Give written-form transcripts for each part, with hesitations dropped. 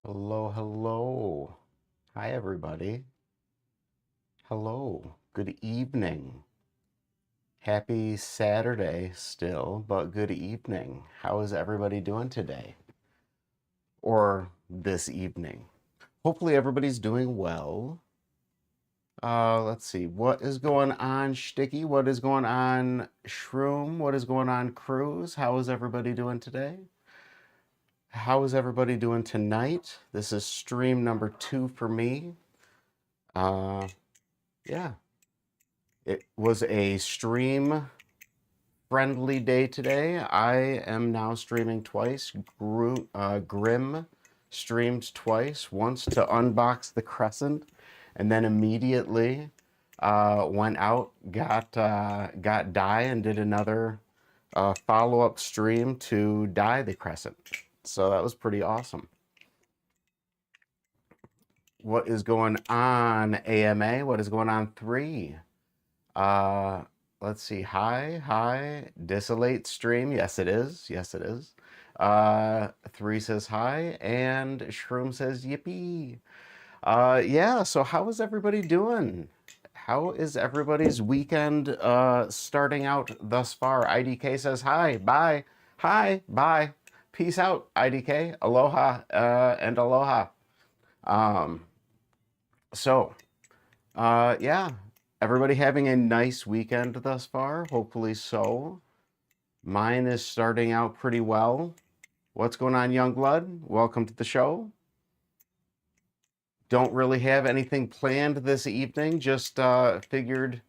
Hello, hello. Hi, everybody. Hello. Good evening. Happy Saturday still, but good evening. How is everybody doing today? Or this evening? Hopefully everybody's doing well. Let's see. What is going on, Shticky? What is going on, Shroom? What is going on, Cruz? How is everybody doing today? How is everybody doing tonight? This is stream number 2 for me. Yeah. It was a stream friendly day today. I am now streaming twice. Grim streamed twice, once to unbox the Crescent, and then immediately went out, got dye, and did another follow-up stream to dye the Crescent. So that was pretty awesome. What is going on, AMA? What is going on, 3? Uh, let's see. Hi. Desolate stream. Yes, it is. Yes, it is. 3 says hi, and Shroom says yippee. Yeah, so how is everybody doing? How is everybody's weekend starting out thus far? IDK says hi, bye, hi, bye, peace out, IDK, aloha, and aloha. Um, so, yeah, everybody having a nice weekend thus far? Hopefully so. Mine is starting out pretty well. What's going on, Youngblood? Welcome to the show. Don't really have anything planned this evening. Just figured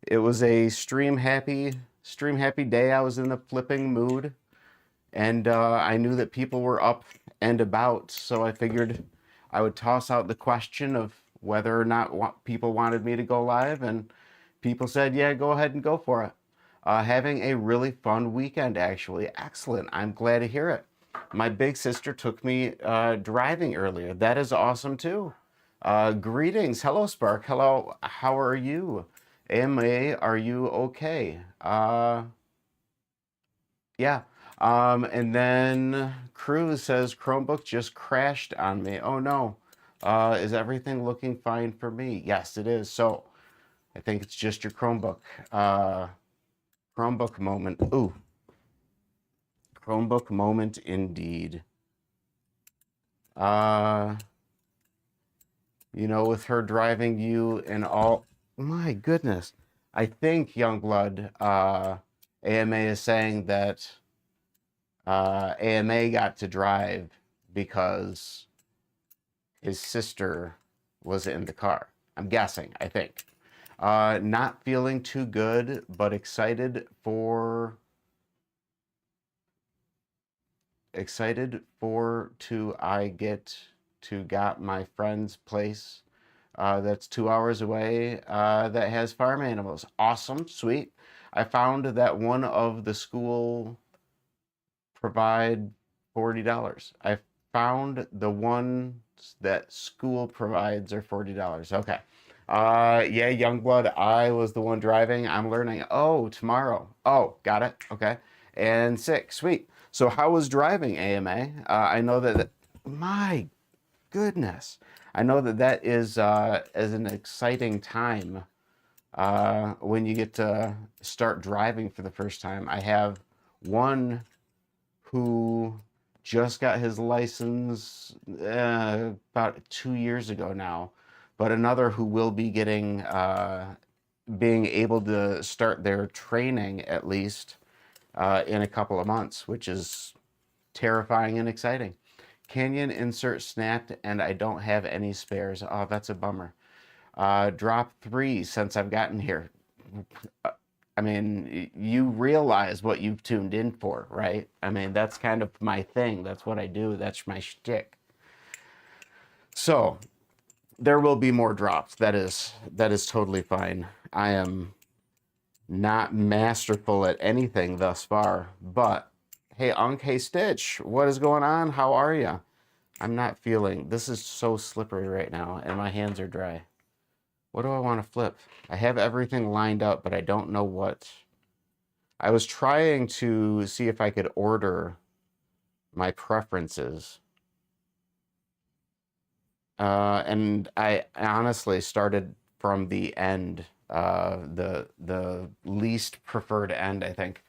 it was a stream happy day. I was in a flipping mood, and I knew that people were up and about, so I figured I would toss out the question of whether or not people wanted me to go live, and people said, yeah, go ahead and go for it. Having a really fun weekend, actually. Excellent. I'm glad to hear it. My big sister took me driving earlier. That is awesome, too. Greetings. Hello, Spark. Hello. How are you? AMA, are you okay? Yeah. And then Cruz says Chromebook just crashed on me. Oh no. Is everything looking fine for me? Yes, it is. So I think it's just your Chromebook. Chromebook moment. Ooh. Chromebook moment indeed. Uh, with her driving you and all. My goodness. I think Youngblood AMA is saying that AMA got to drive because his sister was in the car. I'm guessing, I think. Not feeling too good, but excited for I get to got my friend's place that's 2 hours away that has farm animals. Awesome, sweet. I found that one of the school provide $40. I found the ones that school provides are $40. Okay. Yeah, Youngblood, I was the one driving. I'm learning. Oh, tomorrow. Oh, got it. Okay. And 6. Sweet. So how was driving, AMA? I know that my goodness. I know that is as an exciting time when you get to start driving for the first time. I have one who just got his license about 2 years ago now, but another who will be being able to start their training at least in a couple of months, which is terrifying and exciting. Canyon insert snapped and I don't have any spares. Oh, that's a bummer. Drop 3 since I've gotten here. I mean, you realize what you've tuned in for, right? I mean, that's kind of my thing. That's what I do. That's my shtick. So there will be more drops. That is totally fine. I am not masterful at anything thus far, but hey, Unc, hey, Stitch, what is going on? How are you? I'm not feeling, this is so slippery right now, and my hands are dry. What do I want to flip? I have everything lined up, but I don't know what. I was trying to see if I could order my preferences. And I honestly started from the end, the least preferred end, I think.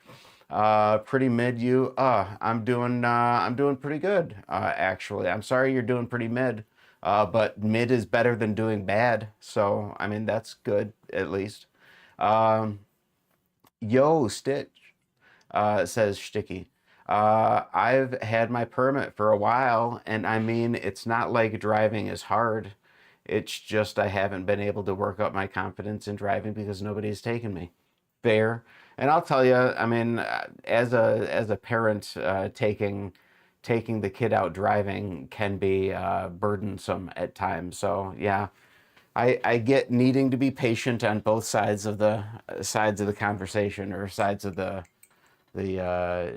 Pretty mid. You. I'm doing pretty good. Actually, I'm sorry you're doing pretty mid. But mid is better than doing bad. So I mean that's good at least. Um, Yo, Stitch, says Sticky. I've had my permit for a while, and I mean, it's not like driving is hard. It's just I haven't been able to work up my confidence in driving because nobody's taken me. Fair. And I'll tell you, I mean, as a parent, taking the kid out driving can be burdensome at times. So yeah, I get needing to be patient on both sides of the conversation or sides of the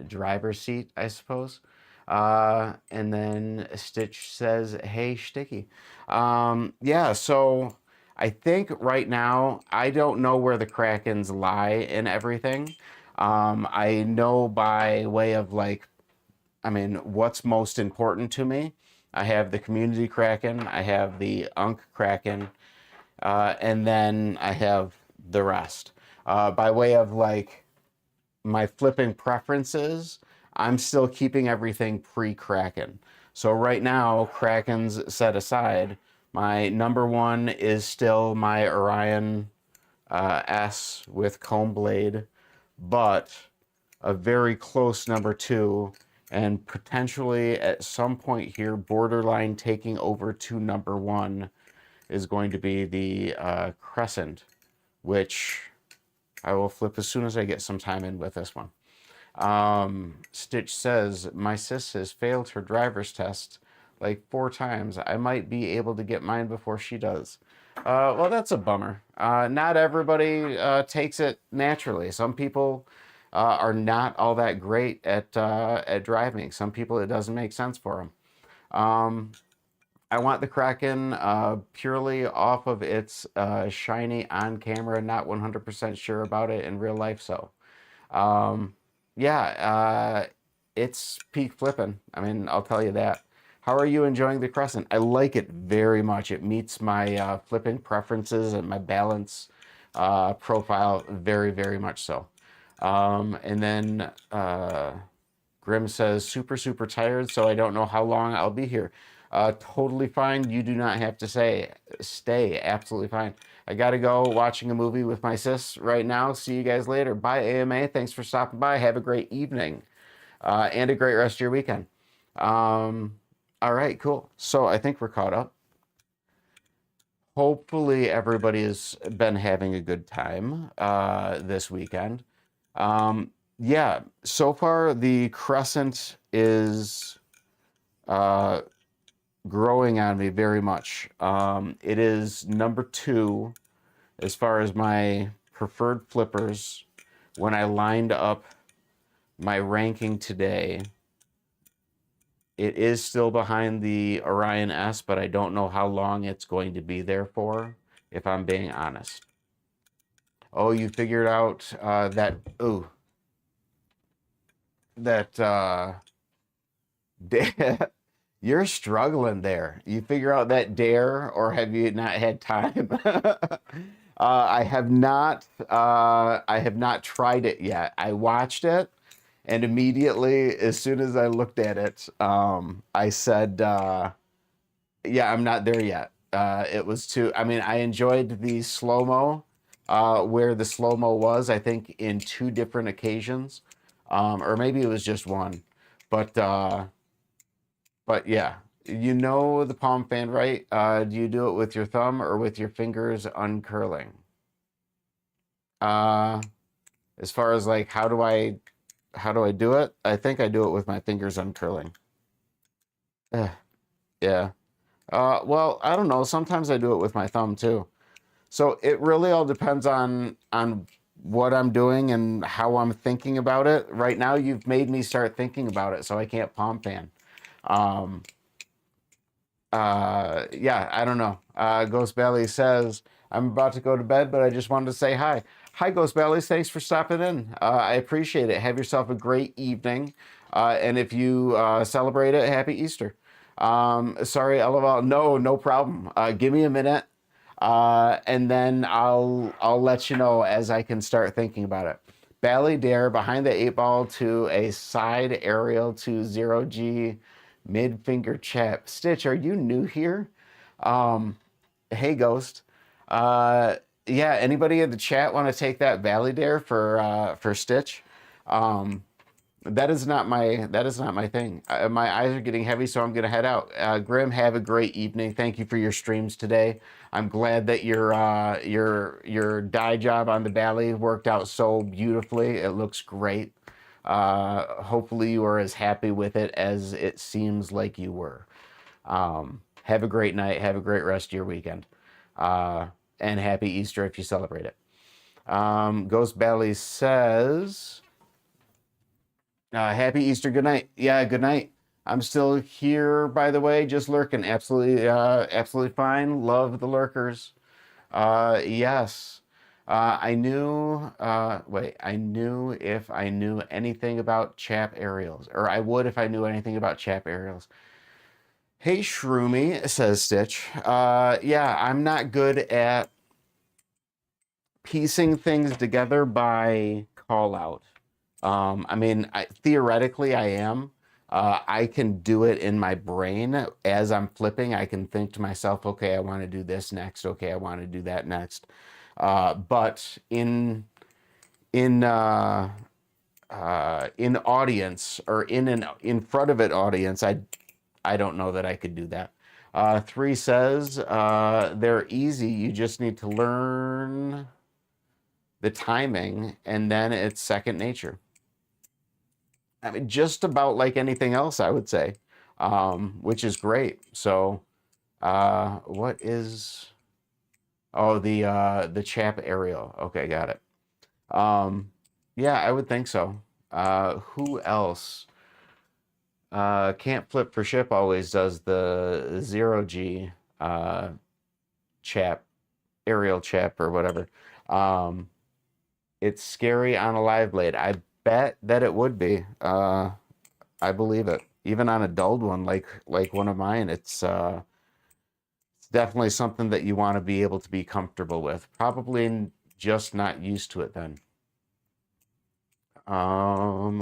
driver's seat, I suppose. And then Stitch says, "Hey, Sticky." Yeah, so I think right now I don't know where the Krakens lie in everything. I know by way of like, I mean, what's most important to me. I have the community Kraken, I have the Unc Kraken, and then I have the rest. By way of like my flipping preferences, I'm still keeping everything pre-Kraken. So right now, Kraken's set aside. My number one is still my Orion S with comb blade, but a very close number two, and potentially at some point here, borderline taking over to number one is going to be the Crescent, which I will flip as soon as I get some time in with this one. Stitch says, my sis has failed her driver's test like 4 times. I might be able to get mine before she does. Well, that's a bummer. Not everybody takes it naturally. Some people are not all that great at driving. Some people it doesn't make sense for them. I want the Kraken purely off of its shiny on camera. Not 100% sure about it in real life, so. Um, yeah, it's peak flipping. I mean, I'll tell you that. How are you enjoying the Crescent? I like it very much. It meets my flipping preferences and my balance profile very, very much so. And then Grim says, super, super tired, so I don't know how long I'll be here. Totally fine. You do not have to stay. Absolutely fine. I got to go watching a movie with my sis right now. See you guys later. Bye, AMA. Thanks for stopping by. Have a great evening and a great rest of your weekend. All right, cool. So I think we're caught up. Hopefully everybody has been having a good time this weekend. Yeah, so far the Crescent is growing on me very much. It is number two as far as my preferred flippers when I lined up my ranking today. It is still behind the Orion S, but I don't know how long it's going to be there for, if I'm being honest. Oh, you figured out that you're struggling there. You figure out that dare, or have you not had time? I have not. I have not tried it yet. I watched it, and immediately, as soon as I looked at it, I said, "Yeah, I'm not there yet." It was too. I mean, I enjoyed the slow mo, where the slow mo was. I think in 2 different occasions, or maybe it was just one, but. But yeah, you know the palm fan, right? Do you do it with your thumb or with your fingers uncurling? Uh, as far as like how do I do it? I think I do it with my fingers uncurling. Eh, yeah. Well, I don't know. Sometimes I do it with my thumb too. So it really all depends on what I'm doing and how I'm thinking about it. Right now, you've made me start thinking about it, so I can't palm fan. Um, yeah, I don't know. Ghost Belly says, I'm about to go to bed, but I just wanted to say hi. Hi, Ghost Bellies. Thanks for stopping in. I appreciate it. Have yourself a great evening. And if you celebrate it, happy Easter. Sorry, LOL. No, no problem. Give me a minute, and then I'll let you know as I can start thinking about it. Bally Dare behind the 8 ball to a side aerial to 0G mid finger chap. Stitch, are you new here? Um, hey, Ghost. Uh, yeah, anybody in the chat want to take that Bally Dare for Stitch? Um, that is not my thing. My eyes are getting heavy, so I'm gonna head out. Grim, have a great evening. Thank you for your streams today. I'm glad that your dye job on the Bally worked out so beautifully. It looks great. Hopefully you are as happy with it as it seems like you were. Have a great night. Have a great rest of your weekend. And happy Easter if you celebrate it. Ghost Bally says. Happy Easter. Good night. Yeah, good night. I'm still here, by the way, just lurking. Absolutely fine. Love the lurkers. Yes. I knew if I knew anything about chap aerials, or I would if I knew anything about chap aerials. Hey, Shroomy, says Stitch. Yeah, I'm not good at piecing things together by call out. I mean, theoretically, I am. I can do it in my brain as I'm flipping. I can think to myself, okay, I want to do this next. Okay, I want to do that next. But in audience or in front of an audience, I don't know that I could do that. 3 says they're easy. You just need to learn the timing, and then it's second nature. I mean, just about like anything else, I would say, which is great. So, what is? Oh, the chap aerial. Okay, got it. Yeah, I would think so. Who else? Can't flip for ship always does the 0G chap aerial chap or whatever. It's scary on a live blade. I bet that it would be. I believe it. Even on a dulled one like one of mine, it's definitely something that you want to be able to be comfortable with. Probably just not used to it then. I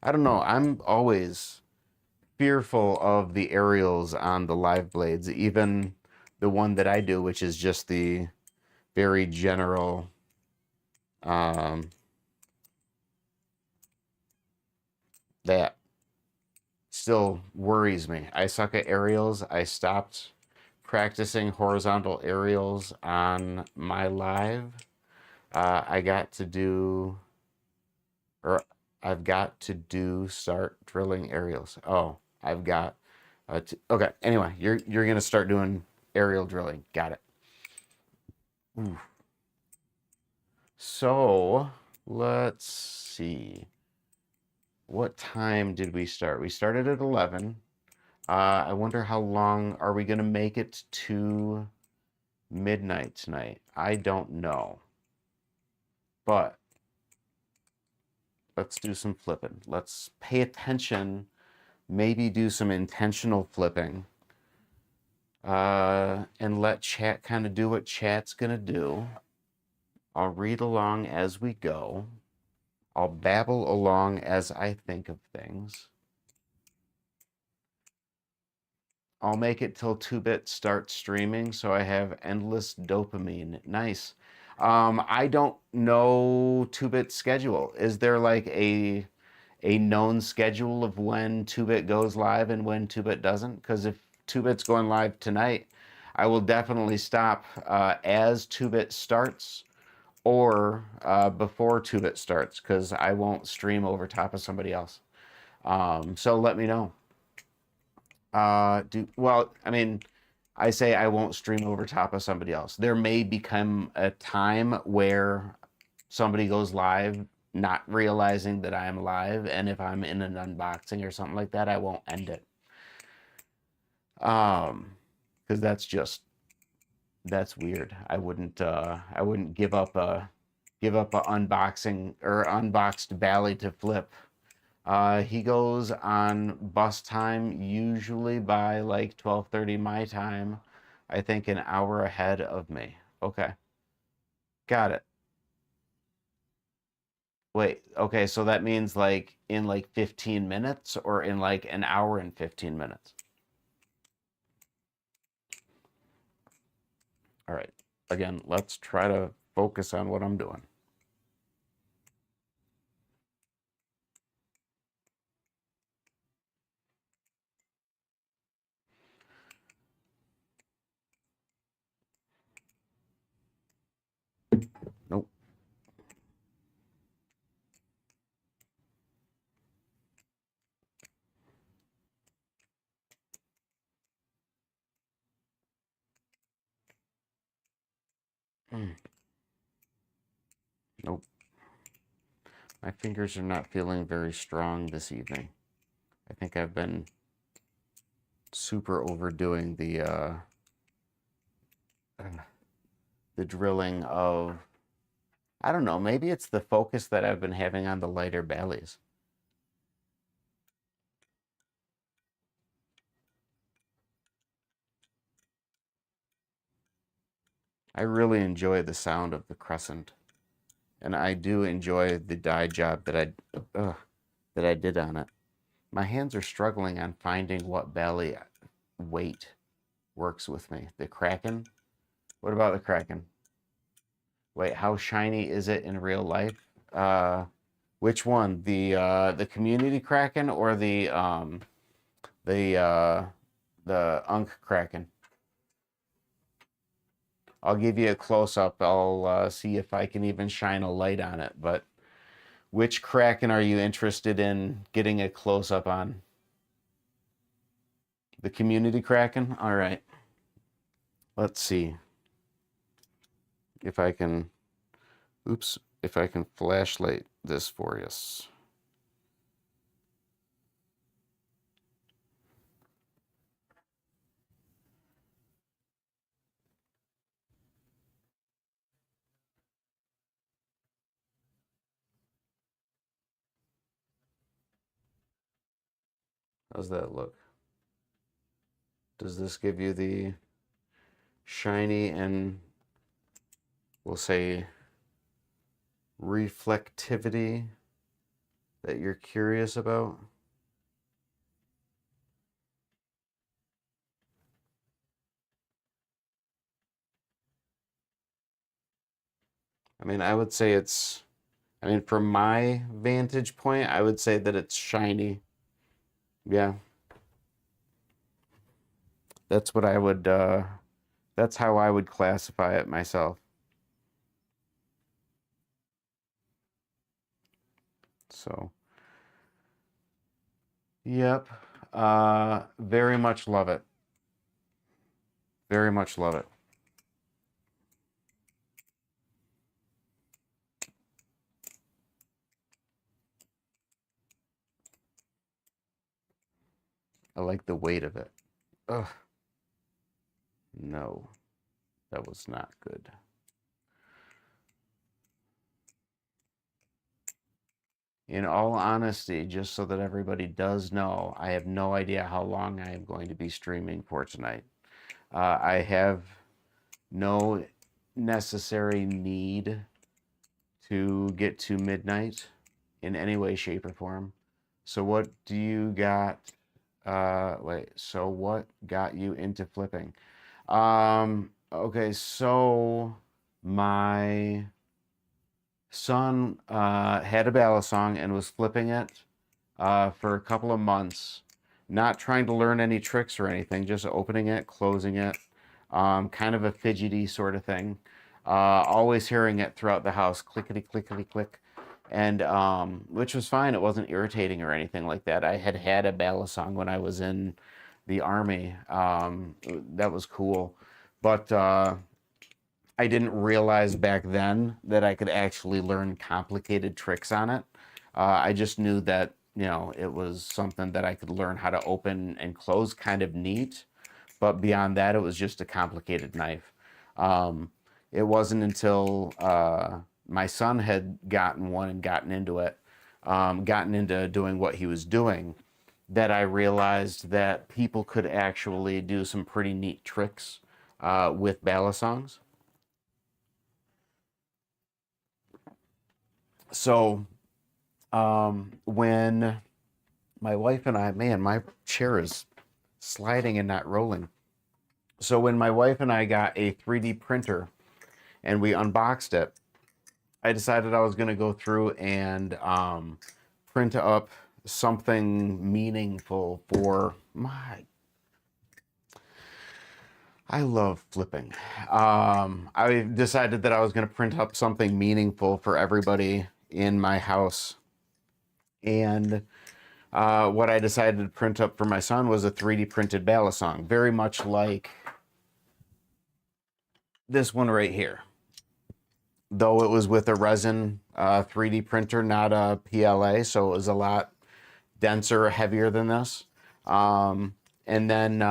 don't know. I'm always fearful of the aerials on the live blades, even the one that I do, which is just the very general that still worries me. I suck at aerials. I stopped practicing horizontal aerials on my live. I got to do, or I've got to do start drilling aerials. Oh, I've got okay. Anyway, you're gonna start doing aerial drilling. Got it. Ooh. So let's see. What time did we start? We started at 11. I wonder how long are we gonna make it to midnight tonight? I don't know. But let's do some flipping. Let's pay attention, maybe do some intentional flipping, and let chat kind of do what chat's gonna do. I'll read along as we go. I'll babble along as I think of things. I'll make it till 2-bit starts streaming so I have endless dopamine. Nice. I don't know 2-bit schedule. Is there like a known schedule of when 2-bit goes live and when 2-bit doesn't? Because if 2-bit's going live tonight, I will definitely stop as 2-bit starts or before 2-bit starts because I won't stream over top of somebody else. So let me know. Well, I mean, I say I won't stream over top of somebody else. There may become a time where somebody goes live not realizing that I am live, and if I'm in an unboxing or something like that, I won't end it. Because that's weird. I wouldn't give up a unboxing or unboxed Bally to flip He goes on bus time usually by like 12:30 my time. I think an hour ahead of me. Okay, got it. Wait, okay, so that means like in like 15 minutes or in like an hour and 15 minutes. All right. Again, let's try to focus on what I'm doing. Nope. Mm, nope. My fingers are not feeling very strong this evening. I think I've been super overdoing the drilling of, I don't know, maybe it's the focus that I've been having on the lighter bellies. I really enjoy the sound of the crescent, and I do enjoy the dye job that I did on it. My hands are struggling on finding what belly weight works with me. The Kraken? What about the Kraken? Wait, how shiny is it in real life? Uh, which one? The community Kraken or the uh the Unc Kraken? I'll give you a close up. I'll see if I can even shine a light on it. But which Kraken are you interested in getting a close up on? The community Kraken? All right. Let's see if I can, oops, if I can flashlight this for you. How's that look? Does this give you the shiny and we'll say reflectivity that you're curious about? I mean, I would say it's, I mean, from my vantage point, I would say that it's shiny. Yeah, that's what I would, that's how I would classify it myself. So, yep, very much love it. Very much love it. I like the weight of it. Ugh, no, that was not good. In all honesty, just so that everybody does know, I have no idea how long I am going to be streaming for tonight. I have no necessary need to get to midnight in any way, shape, or form. So what do you got? Wait, so what got you into flipping? Okay, so my son had a ballad song and was flipping it for a couple of months, not trying to learn any tricks or anything, just opening it, closing it, kind of a fidgety sort of thing. Always hearing it throughout the house, clickety clickety click, and which was fine. It wasn't irritating or anything like that. I had had a ballad song when I was in the army. That was cool, but I didn't realize back then that I could actually learn complicated tricks on it. I just knew that, you know, it was something that I could learn how to open and close kind of neat. But beyond that, it was just a complicated knife. Um, it wasn't until my son had gotten one and gotten into it gotten into doing what he was doing, that I realized that people could actually do some pretty neat tricks with balisongs. So when my wife and I, man, my chair is sliding and not rolling. So when my wife and I got a 3D printer and we unboxed it, I decided I was going to go through and print up something meaningful for my. I love flipping. I decided that I was going to print up something meaningful for everybody in my house. And what I decided to print up for my son was a 3D printed balisong, very much like this one right here. Though it was with a resin 3D printer, not a PLA, so it was a lot denser, heavier than this. And then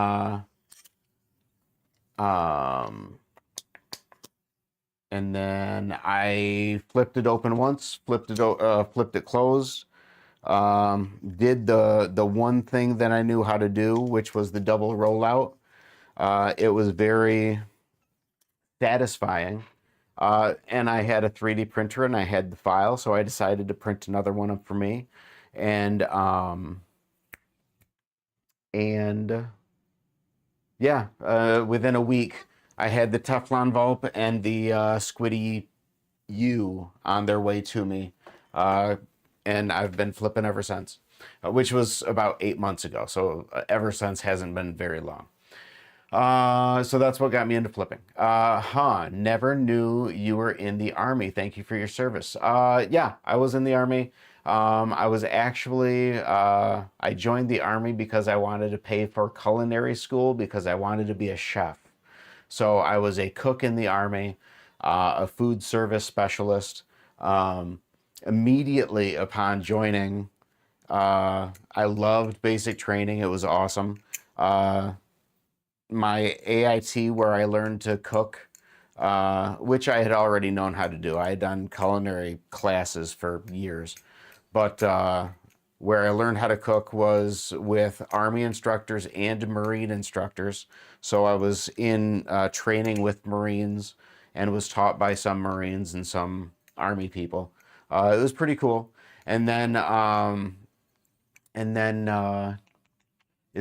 I flipped it open once, flipped it closed. Did the one thing that I knew how to do, which was the double rollout. It was very satisfying. And I had a 3D printer and I had the file, so I decided to print another one up for me. And yeah, within a week, I had the Teflon Vulp and the Squiddy U on their way to me. And I've been flipping ever since, which was about 8 months ago. So ever since hasn't been very long. So that's what got me into flipping. Never knew you were in the Army. Thank you for your service. Yeah, I was in the Army. I was actually, I joined the Army because I wanted to pay for culinary school because I wanted to be a chef. So I was a cook in the Army, a food service specialist. Immediately upon joining, I loved basic training. It was awesome. My AIT, where I learned to cook, which I had already known how to do. I had done culinary classes for years. But where I learned how to cook was with Army instructors and Marine instructors. So I was in training with Marines and was taught by some Marines and some Army people. It was pretty cool. And then as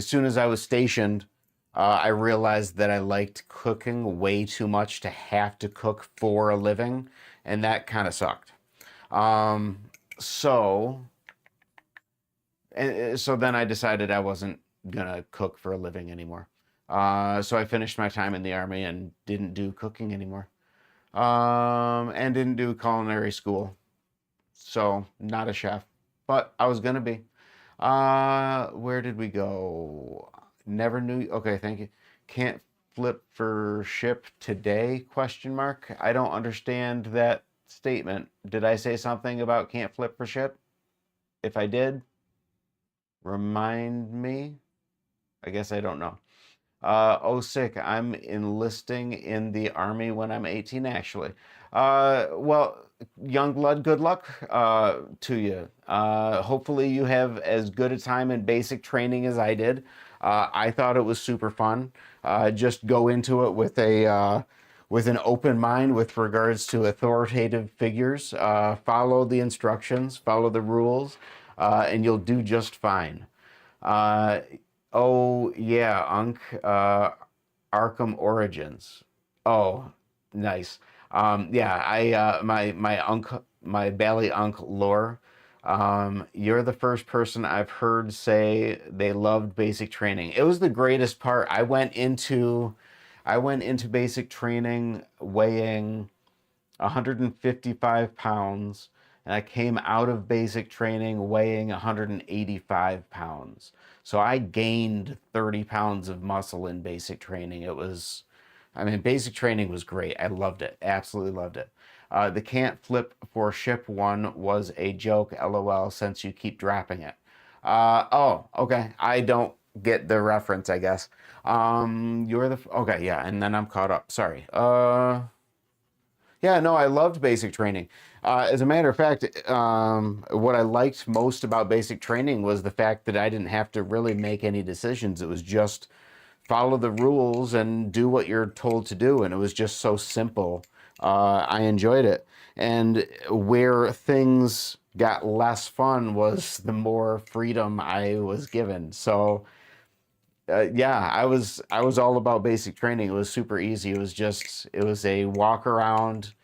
soon as I was stationed, I realized that I liked cooking way too much to have to cook for a living, and that kind of sucked. So then I decided I wasn't gonna cook for a living anymore. So I finished my time in the Army and didn't do cooking anymore, and didn't do culinary school. So not a chef, but I was gonna be. Where did we go? Never knew. Okay, thank you. Can't flip for ship today? Question mark. I don't understand that statement. Did I say something about can't flip for ship? If I did, remind me. I guess I don't know. Oh, sick. I'm enlisting in the Army when I'm 18, actually. Well, young blood, good luck to you. Hopefully you have as good a time in basic training as I did. I thought it was super fun. Just go into it with with an open mind with regards to authoritative figures. Follow the instructions, follow the rules, and you'll do just fine. Oh yeah, Unc, Arkham Origins. Oh, nice. Yeah, my Bali Unc lore. You're the first person I've heard say they loved basic training. It was the greatest part. I went into basic training weighing 155 pounds, and I came out of basic training weighing 185 pounds. So I gained 30 pounds of muscle in basic training. I mean, basic training was great. I loved it. Absolutely loved it. The can't flip for ship one was a joke, lol, since you keep dropping it. Oh, okay. I don't get the reference, I guess. Okay, yeah, and then I'm caught up. Sorry. Yeah, no, I loved basic training. As a matter of fact, what I liked most about basic training was the fact that I didn't have to really make any decisions. It was just follow the rules and do what you're told to do. And it was just so simple. I enjoyed it. And where things got less fun was the more freedom I was given. So, yeah, I was all about basic training. It was super easy. It was a walk around,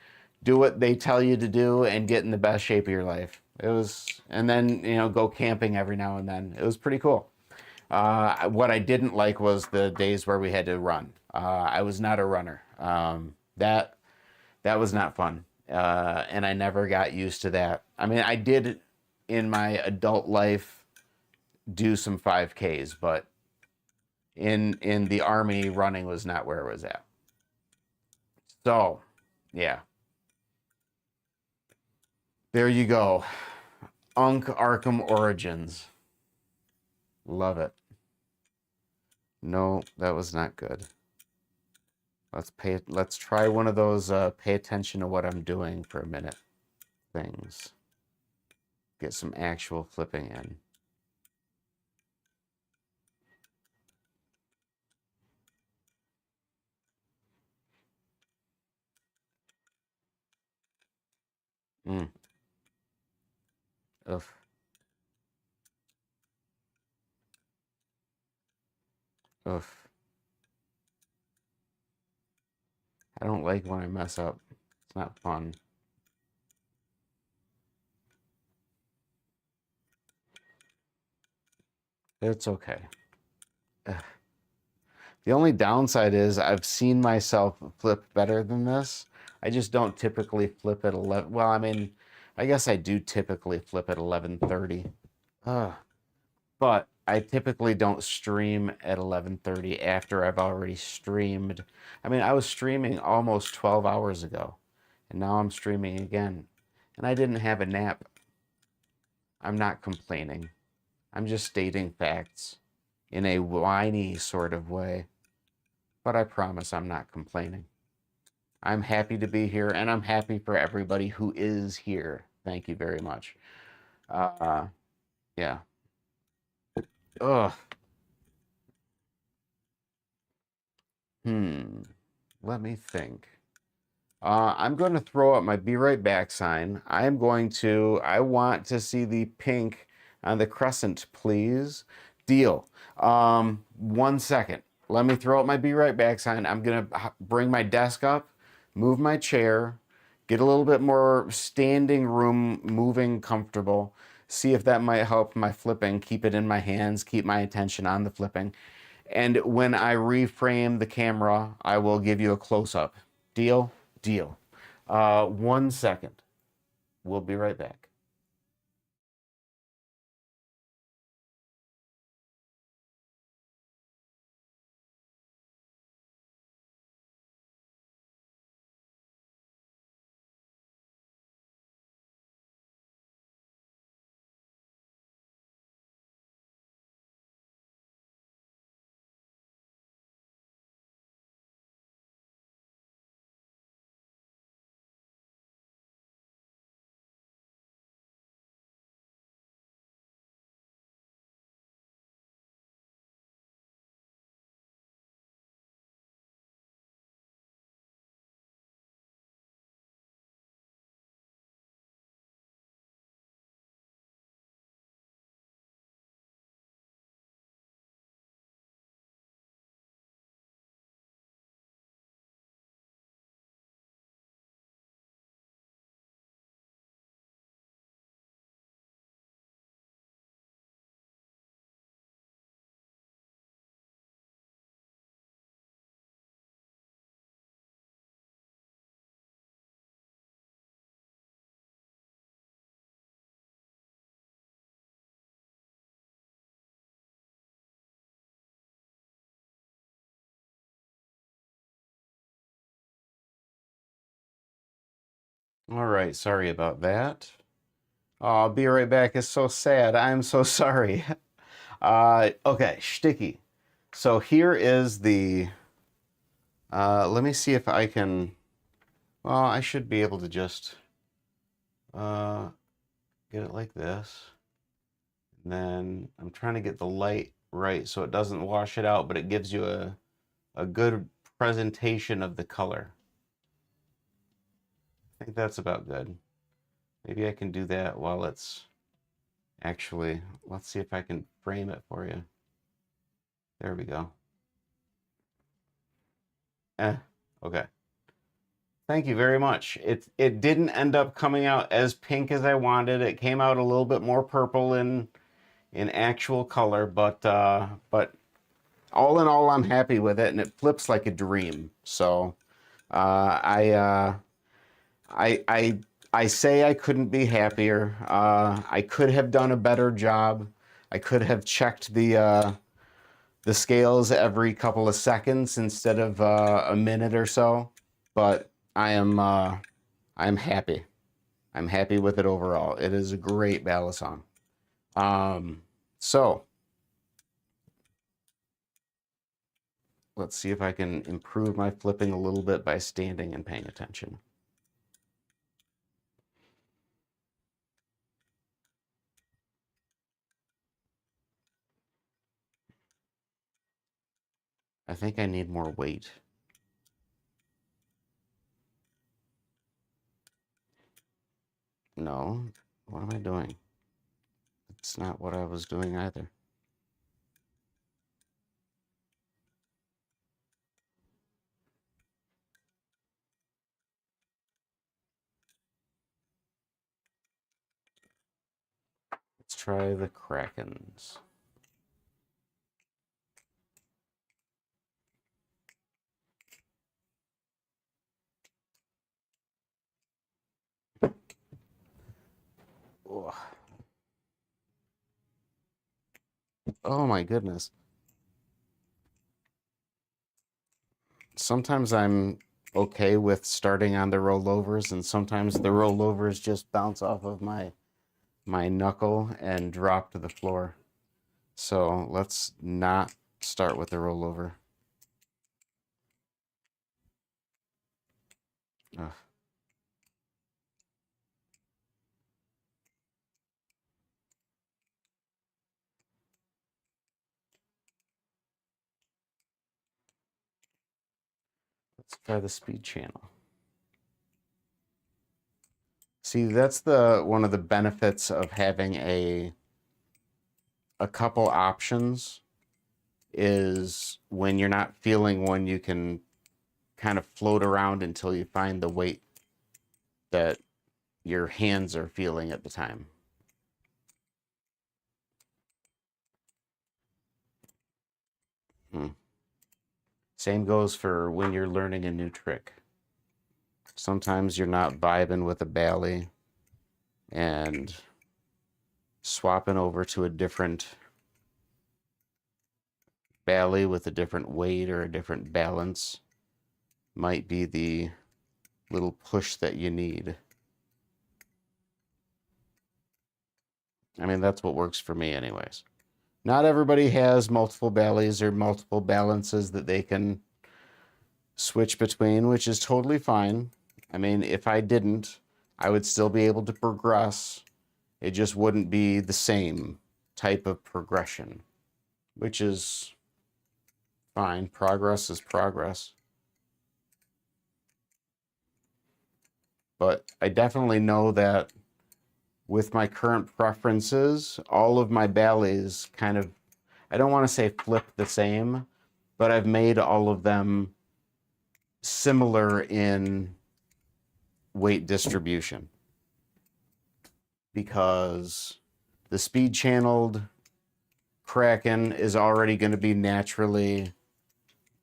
do what they tell you to do, and get in the best shape of your life. It was, and then go camping every now and then. It was pretty cool. What I didn't like was the days where we had to run. I was not a runner. That was not fun, and I never got used to that. I mean, I did in my adult life do some 5Ks, but in the army, running was not where it was at. So, yeah, there you go. Unc Arkham Origins. Love it. No, that was not good. Let's try one of those pay attention to what I'm doing for a minute things. Get some actual flipping in. Mm. Oof. Oof. I don't like when I mess up. It's not fun. It's okay. Ugh. The only downside is I've seen myself flip better than this. I just don't typically flip at 11. Well, I mean, I guess I do typically flip at 11:30. Ugh. But I typically don't stream at 11:30 after I've already streamed. I mean, I was streaming almost 12 hours ago, and now I'm streaming again. And I didn't have a nap. I'm not complaining. I'm just stating facts in a whiny sort of way. But I promise I'm not complaining. I'm happy to be here, and I'm happy for everybody who is here. Thank you very much. Uh, yeah. Ugh. Hmm. Let me think. I'm going to throw up my be right back sign. I want to see the pink on the crescent, please. Deal. 1 second. Let me throw up my be right back sign. I'm going to bring my desk up, move my chair, get a little bit more standing room, moving comfortable. See if that might help my flipping, keep it in my hands, keep my attention on the flipping. And when I reframe the camera, I will give you a close up. Deal? Deal. 1 second. We'll be right back. All right, sorry about that. I'll be right back. It's so sad. I'm so sorry. Okay, Sticky. So here is the. Let me see if I can. Well, I should be able to just get it like this. And then I'm trying to get the light right so it doesn't wash it out, but it gives you a good presentation of the color. I think that's about good. Maybe I can do that while it's actually, let's see if I can frame it for you. There we go. Okay. Thank you very much. It didn't end up coming out as pink as I wanted. It came out a little bit more purple in actual color, but all in all, I'm happy with it, and it flips like a dream. So uh, I uh, I I say I couldn't be happier. I could have done a better job. I could have checked the scales every couple of seconds instead of a minute or so, but I'm happy. I'm happy with it overall. It is a great ballad song. So let's see if I can improve my flipping a little bit by standing and paying attention. I think I need more weight. No, what am I doing? It's not what I was doing either. Let's try the Krakens. Ugh. Oh my goodness. Sometimes I'm okay with starting on the rollovers, and sometimes the rollovers just bounce off of my knuckle and drop to the floor. So let's not start with the rollover. Ugh. Let's try the speed channel. See, that's the one of the benefits of having a couple options is when you're not feeling one, you can kind of float around until you find the weight that your hands are feeling at the time. Same goes for when you're learning a new trick. Sometimes you're not vibing with a Bali and swapping over to a different Bali with a different weight or a different balance might be the little push that you need. I mean, that's what works for me anyways. Not everybody has multiple Balis or multiple balances that they can switch between, which is totally fine. I mean, if I didn't, I would still be able to progress. It just wouldn't be the same type of progression, which is fine. Progress is progress. But I definitely know that with my current preferences, all of my ballets kind of, I don't want to say flip the same, but I've made all of them similar in weight distribution because the speed channeled Kraken is already going to be naturally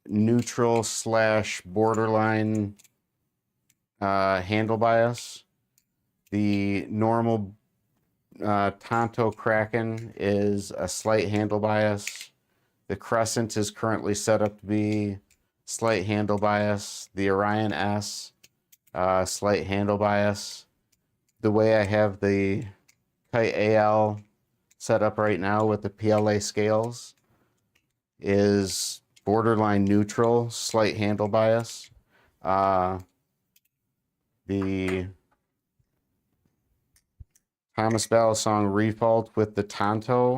neutral slash borderline handle bias. The normal Tonto Kraken is a slight handle bias. The Crescent is currently set up to be slight handle bias. The Orion S, slight handle bias. The way I have the Kite AL set up right now with the PLA scales is borderline neutral, slight handle bias. The Thomas Ball's song Refault with the Tonto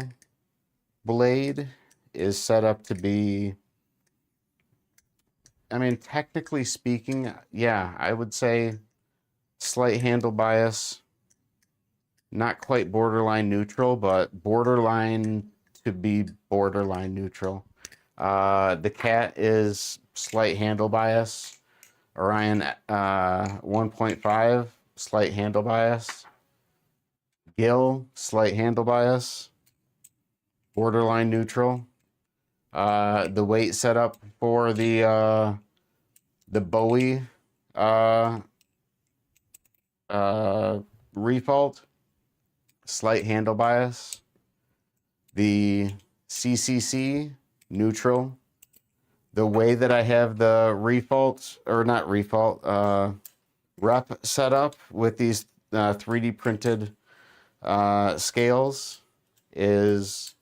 blade is set up to be, I mean, technically speaking, yeah, I would say slight handle bias, not quite borderline neutral, but borderline to be borderline neutral. The cat is slight handle bias. Orion 1.5, slight handle bias. Gill, slight handle bias. Borderline neutral. The weight setup for the Bowie refault, slight handle bias. The CCC, neutral. The way that I have the refault, or not refault, rep set up with these 3D printed scales is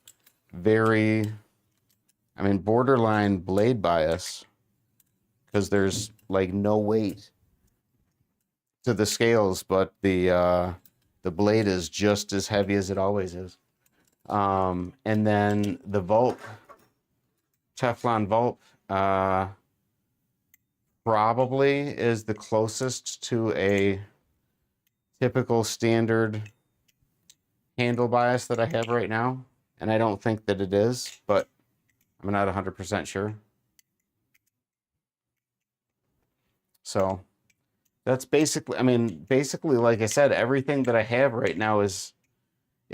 very, I mean, borderline blade bias, because there's like no weight to the scales, but the blade is just as heavy as it always is. And then the Vulp, Teflon Vulp, probably is the closest to a typical standard handle bias that I have right now. And I don't think that it is, but I'm not 100% sure. So that's basically, I mean, basically, like I said, everything that I have right now is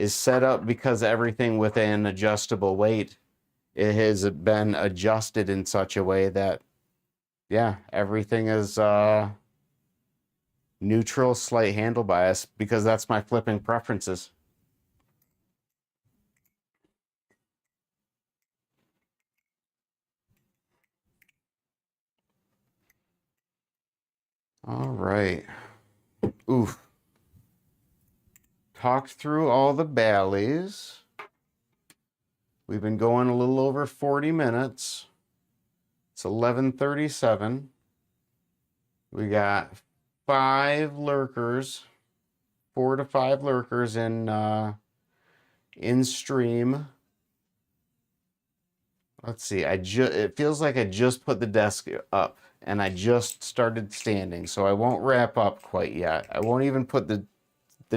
set up because everything with an adjustable weight, it has been adjusted in such a way that, yeah, everything is neutral, slight handle bias, because that's my flipping preferences. All right. Oof. Talked through all the Bally's. We've been going a little over 40 minutes. It's 11:37. We got 5 lurkers, 4 to 5 lurkers in stream. Let's see. It feels like I just put the desk up and I just started standing, so I won't wrap up quite yet. I won't even put the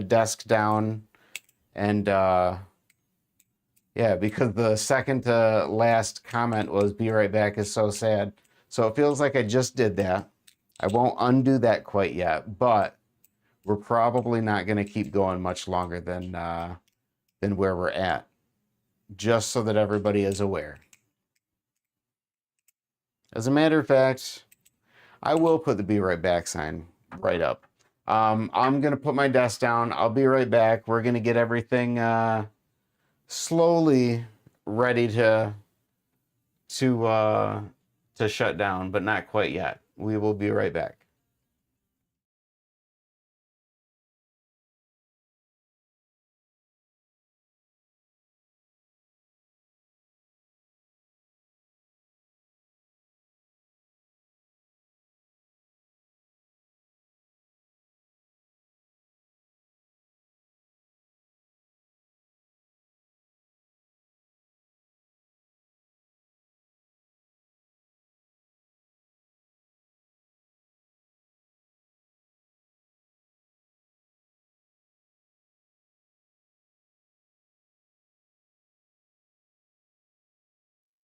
desk down, and yeah, because the second to last comment was "be right back" is so sad. So it feels like I just did that. I won't undo that quite yet, but we're probably not going to keep going much longer than where we're at, just so that everybody is aware. As a matter of fact, I will put the "be right back" sign right up. I'm going to put my desk down. I'll be right back. We're going to get everything slowly ready to shut down, but not quite yet. We will be right back.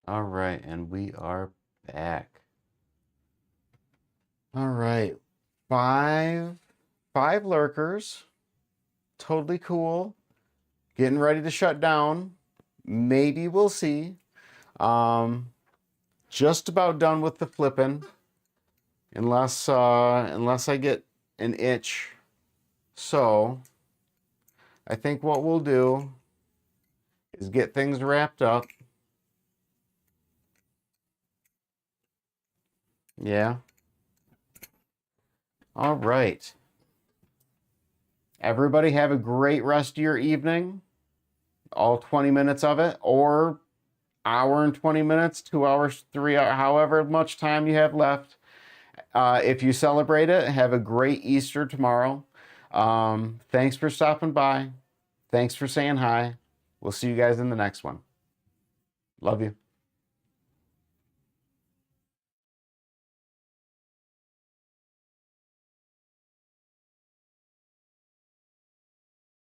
All right, and we are back. All right, five lurkers, totally cool. Getting ready to shut down. Maybe we'll see. Just about done with the flipping, unless I get an itch. So I think what we'll do is get things wrapped up. Yeah. All right. Everybody have a great rest of your evening. All 20 minutes of it, or hour and 20 minutes, 2 hours, 3 hours, however much time you have left. If you celebrate it, have a great Easter tomorrow. Thanks for stopping by. Thanks for saying hi. We'll see you guys in the next one. Love you.